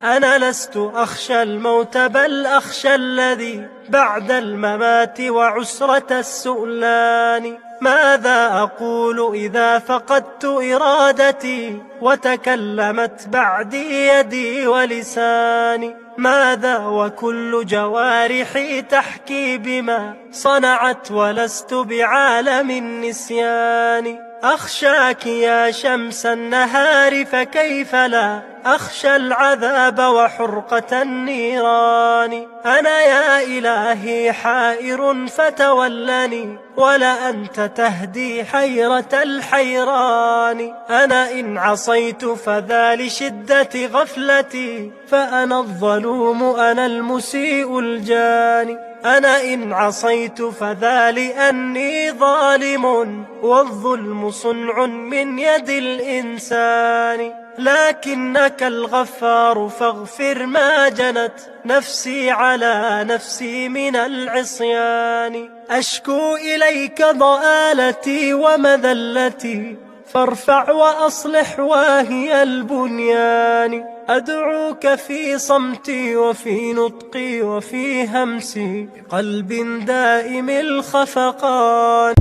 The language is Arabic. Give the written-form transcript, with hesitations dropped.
أنا لست أخشى الموت بل أخشى الذي بعد الممات وعسرة السؤلان. ماذا أقول إذا فقدت إرادتي وتكلمت بعدي يدي ولساني؟ ماذا وكل جوارحي تحكي بما صنعت ولست بعالم النسيان؟ أخشاك يا شمس النهار فكيف لا أخشى العذاب وحرقة النيران؟ أنا يا إلهي حائر فتولني ولأنت تهدي حيرة الحيران. أنا إن عصيت فذا لشدة غفلتي، فأنا الظلوم أنا المسيء الجاني. أنا إن عصيت فذا لأني ظالم، والظلم صنع من يد الإنسان. لكنك الغفار فاغفر ما جنت نفسي على نفسي من العصيان. أشكو إليك ضآلتي ومذلتي، فارفع وأصلح واهي البنيان. أدعوك في صمتي وفي نطقي وفي همسي، بقلب دائم الخفقان.